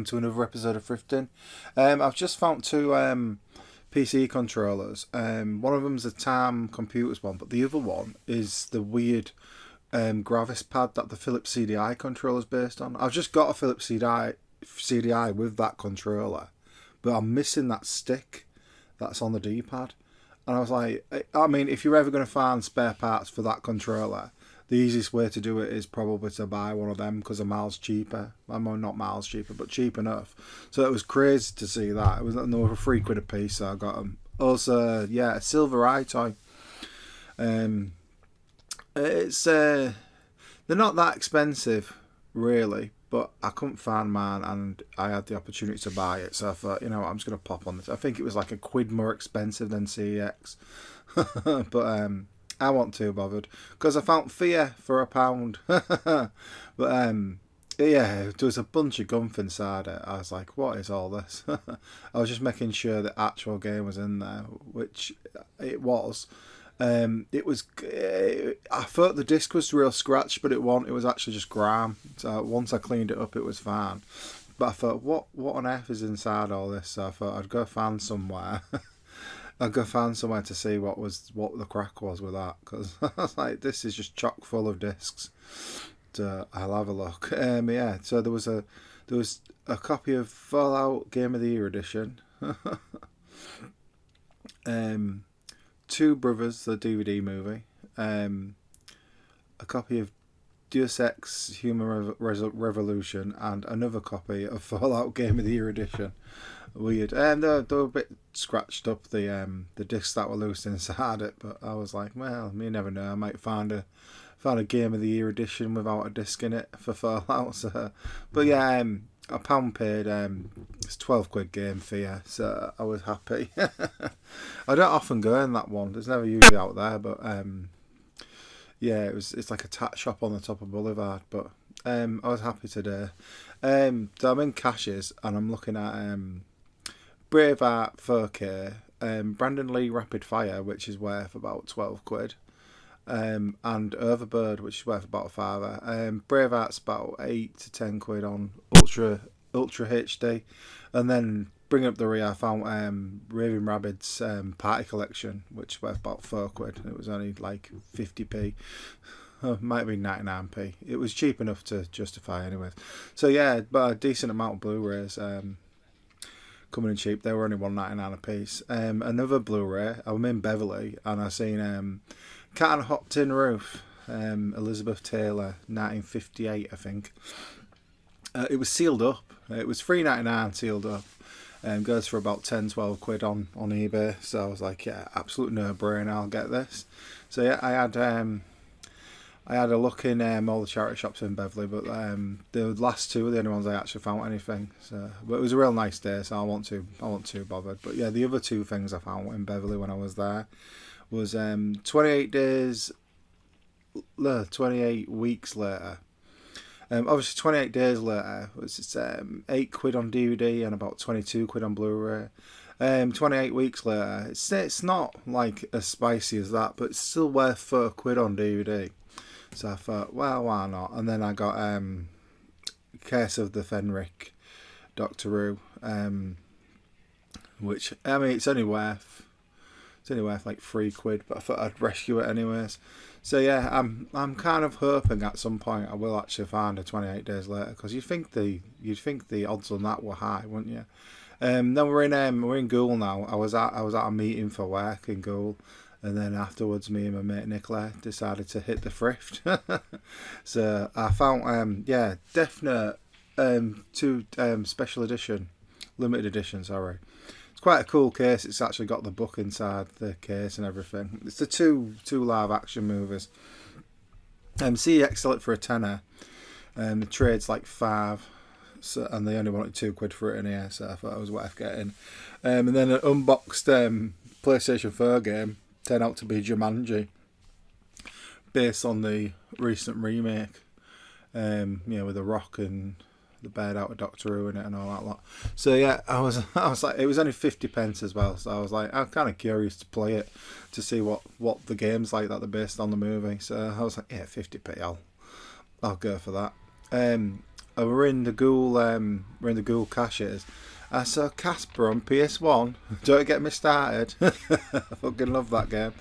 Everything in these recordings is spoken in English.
to another episode of Thrifting. I've just found two PC controllers. One of them's a TAM Computers one, but the other one is the weird Gravis pad that the Philips CDI controller is based on. I've just got a Philips CDI with that controller, but I'm missing that stick that's on the D-pad. And I was like, I mean, if you're ever going to find spare parts for that controller, the easiest way to do it is probably to buy one of them because they're miles cheaper. I'm not miles cheaper, but cheap enough. So it was crazy to see that. It was over £3 a piece, so I got them. Also, yeah, a silver eye toy. It's they're not that expensive, really, but I couldn't find mine, and I had the opportunity to buy it. So I thought, you know what, I'm just gonna pop on this. I think it was like £1 more expensive than CEX, but I wasn't too bothered because I found Fear for £1. But yeah, there was a bunch of gumph inside it. I was like, what is all this? I was just making sure the actual game was in there, which it was. It was. I thought the disc was real scratched, but it wasn't. It was actually just grime. So once I cleaned it up, it was fine. But I thought, what on earth is inside all this? So I thought I'd go find somewhere. I'd go find somewhere to see what the crack was with that, because I was like, this is just chock full of discs. So I'll have a look. Yeah. So there was a copy of Fallout Game of the Year edition. Two Brothers, the DVD movie, a copy of Deus Ex Human Revolution, and another copy of Fallout Game of the Year edition. Weird. And they were a bit scratched up, the discs that were loose inside it, but I was like, well, you never know, I might find a Game of the Year edition without a disc in it for Fallout. So, but yeah, a pound paid. It's £12 game for you, so I was happy. I don't often go in that one. It's never usually out there, but yeah, it's like a tat shop on the top of Boulevard. But I was happy today. So I'm in Cashes and I'm looking at Braveheart 4K, Brandon Lee Rapid Fire, which is worth about £12. And Overbird, which is worth about a fiver. Braveheart's about £8 to £10 on Ultra HD, and then bring up the rear, I found Raving Rabbids Party Collection, which is worth about £4. It was only like 50p. Might be 99p. It was cheap enough to justify anyways. So yeah, but a decent amount of Blu-rays coming in cheap. They were only £1.99 a piece. Another Blu-ray, I'm in Beverley and I seen Cat on a Hot Tin Roof, Elizabeth Taylor, 1958 I think. It was sealed up. It was $3.99 sealed up. Goes for about £10-12 on eBay. So I was like, yeah, absolute no-brainer, I'll get this. So yeah, I had a look in all the charity shops in Beverley, but the last two were the only ones I actually found anything. So, but it was a real nice day, so I wasn't too bothered. But yeah, the other two things I found in Beverley when I was there was 28 weeks later. Obviously 28 days later was £8 on DVD and about £22 on Blu-ray. 28 weeks later, it's not like as spicy as that, but it's still worth £4 on DVD. So I thought, well, why not? And then I got Case of the Fenric Doctor Who, which I mean it's only worth like £3, but I thought I'd rescue it anyways. So yeah, I'm kind of hoping at some point I will actually find a 28 days later, because you'd think the odds on that were high, wouldn't you? Then we're in Goole now. I was at a meeting for work in Goole, and then afterwards me and my mate Nicola decided to hit the thrift. So I found definite two special edition, limited edition, sorry. It's quite a cool case. It's actually got the book inside the case and everything. It's the two live action movies. CEX sell it for a tenner. The trade's like £5, so, and they only wanted £2 for it in here, so I thought it was worth getting. And then an unboxed PlayStation 4 game turned out to be Jumanji, based on the recent remake. With The Rock and the bed out of Doctor Who in it and all that lot. So yeah, I was like, it was only 50p as well. So I was like, I'm kind of curious to play it to see what the game's like that they're based on the movie. So I was like, yeah, 50p, I'll go for that. and we're in the Ghoul caches. I saw Casper on PS1. Don't get me started. I fucking love that game.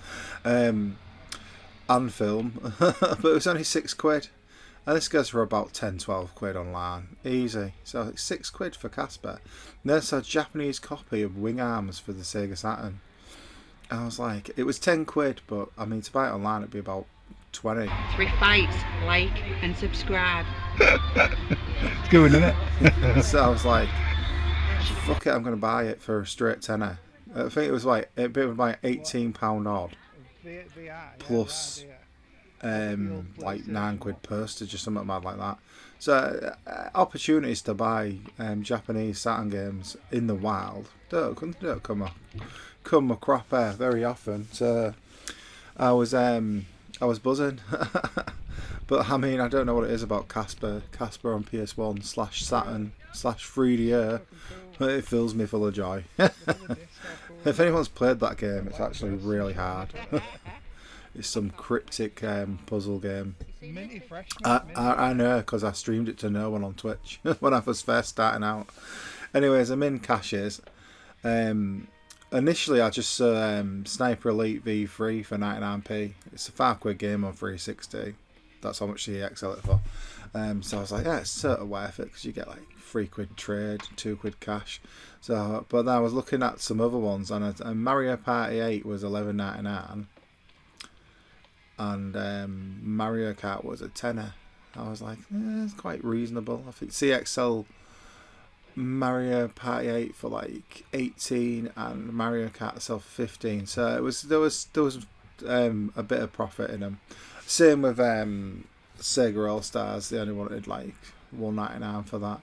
And film. But it was only £6. And this goes for about 10-12 quid online. Easy. So it's £6 for Casper. And there's a Japanese copy of Wing Arms for the Sega Saturn. And I was like, it was £10, but I mean, to buy it online it'd be about 20. Thrift Bytes, like and subscribe. It's good, isn't it? So I was like, fuck it, I'm going to buy it for a straight tenner. I think it was like £18 odd. Plus like £9 postage or something mad like that. So opportunities to buy Japanese Saturn games in the wild don't come a cropper very often. So I was buzzing. But I mean, I don't know what it is about Casper on PS1 / Saturn / 3DO, but it fills me full of joy. If anyone's played that game, it's actually really hard. It's some cryptic puzzle game. I know, because I streamed it to no one on Twitch when I was first starting out. Anyways, I'm in caches. Initially, I just saw Sniper Elite V3 for 99p. It's a £5 game on 360. That's how much the EX sell it for. So I was like, yeah, it's sort of worth it, because you get like £3 trade, £2 cash. So, but then I was looking at some other ones, and Mario Party 8 was $11.99, and Mario Kart was a tenner. I was like, it's quite reasonable. I think CXL Mario Party 8 for like 18, and Mario Kart sell for 15. So there was a bit of profit in them. Same with Sega All Stars. They only wanted like $1.99 for that.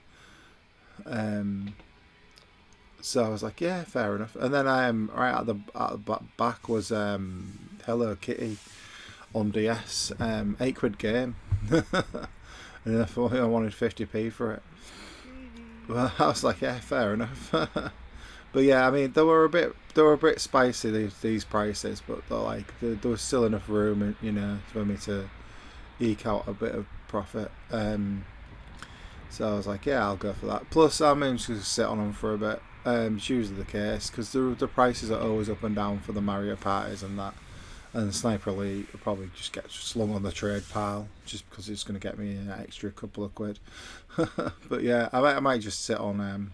So I was like, yeah, fair enough. And then right at the back was Hello Kitty on DS, £8 game. And I thought I wanted 50p for it. Well, I was like, yeah, fair enough. But yeah, I mean, they were a bit spicy, these prices, but there was still enough room, for me to eke out a bit of profit. So I was like, yeah, I'll go for that. Plus, I'm just going to sit on them for a bit. It's usually the case, because the prices are always up and down for the Mario parties and that. And Sniper Elite will probably just get slung on the trade pile, just because it's going to get me an extra couple of quid. But yeah, I might just sit on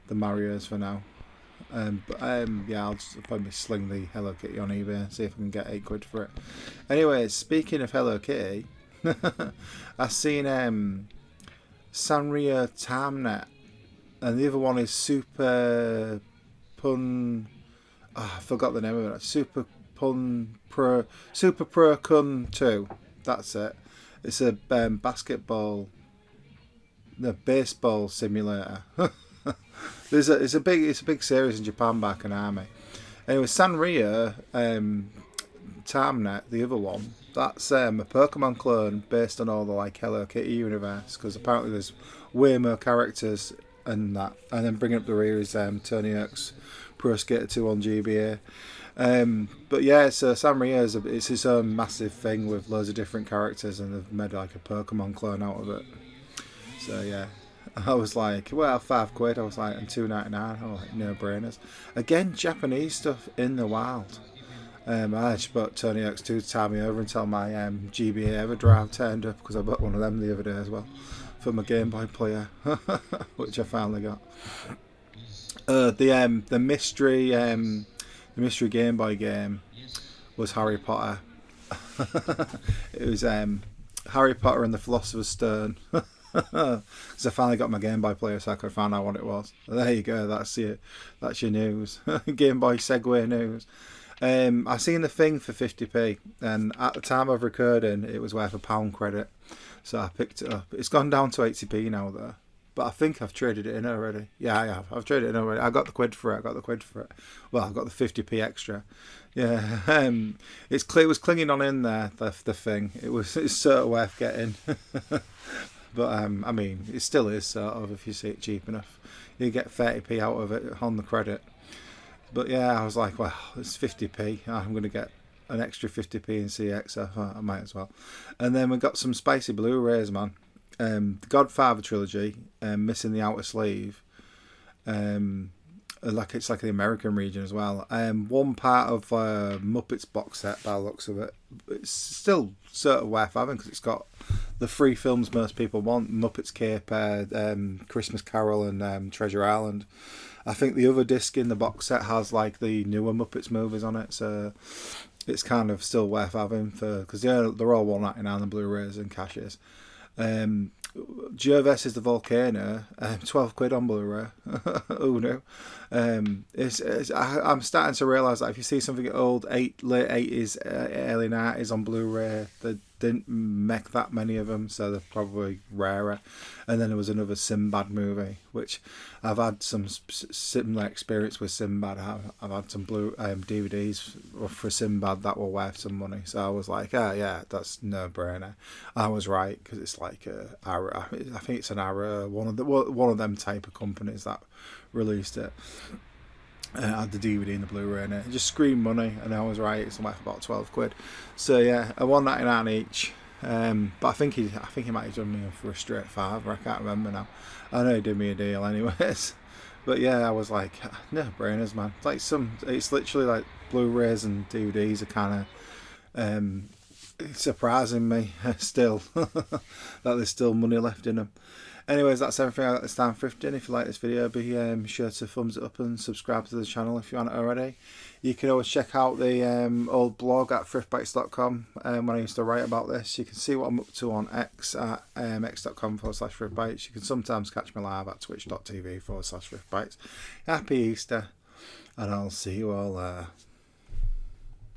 the Marios for now. Yeah, I'll just probably sling the Hello Kitty on eBay and see if I can get £8 for it. Anyways, speaking of Hello Kitty, I've seen Sanrio Tamnet, and the other one is Super Pun. I forgot the name of it. Super Pro Kun 2. That's it. It's a baseball simulator. It's a big series in Japan back in Army. Anyway, Sanrio Tamnet, the other one, that's a Pokemon clone based on all the Hello Kitty universe, because apparently there's way more characters and that. And then bringing up the rear is Tony Hawk's Pro Skater 2 on GBA. But yeah, so Sanrio it's his own massive thing with loads of different characters, and they've made a Pokemon clone out of it. So yeah, I was like, well, £5. I was like, and $2.99. I was like, no brainers. Again, Japanese stuff in the wild. I just bought Tony Hawk's 2 to tie me over until my GBA Everdrive turned up, because I bought one of them the other day as well for my Game Boy player, which I finally got. The mystery Game Boy game was Harry Potter. It was Harry Potter and the Philosopher's Stone. Because I finally got my Game Boy player, so I could find out what it was. There you go. That's your news. Game Boy segue news. I seen the thing for 50p, and at the time of recording, it was worth £1 credit. So I picked it up. It's gone down to 80p now, though. But I think I've traded it in already. Yeah, I have. I've traded it in already. I got the quid for it. Well, I got the 50p extra. Yeah. It was clinging on in there, the thing. It's sort of worth getting. But I mean, it still is sort of, if you see it cheap enough. You get 30p out of it on the credit. But yeah, I was like, well, it's 50p. I'm going to get an extra 50p in CX, so I might as well. And then we got some spicy Blu-rays, man. the Godfather trilogy, missing the outer sleeve. Like it's like the American region as well. One part of Muppets box set by the looks of it. It's still sort of worth having because it's got the three films most people want: Muppets Caper, Christmas Carol, and Treasure Island. I think the other disc in the box set has like the newer Muppets movies on it, so it's kind of still worth having for because they're all $1.99 on Blu-rays and caches. Gervais is the Volcano, £12 on Blu-ray. Who knew? I'm starting to realise that if you see something old, late 80s, early 90s on Blu-ray, they didn't make that many of them, so they're probably rarer. And then there was another Sinbad movie, which I've had some similar experience with Sinbad. I've had some DVDs for Sinbad that were worth some money, so I was like, oh yeah, that's no brainer. I was right because it's like I think it's an Arrow, one of them type of companies that released it. Had the DVD and the Blu-ray in it. It just screamed money, and I was right. It's worth about £12. So yeah, a $1.99 each. But I think he might have done me for a straight fiver. I can't remember now. I know he did me a deal, anyways. But yeah, I was like, no brainers, man. It's literally like Blu-rays and DVDs are kind of surprising me still that there's still money left in them. Anyways, that's everything I got this time thrifting. If you like this video, be sure to thumbs it up and subscribe to the channel if you haven't already. You can always check out the old blog at thriftbytes.com when I used to write about this. You can see what I'm up to on X at x.com/thriftbytes. You can sometimes catch me live at twitch.tv/thriftbytes. Happy Easter, and I'll see you all there.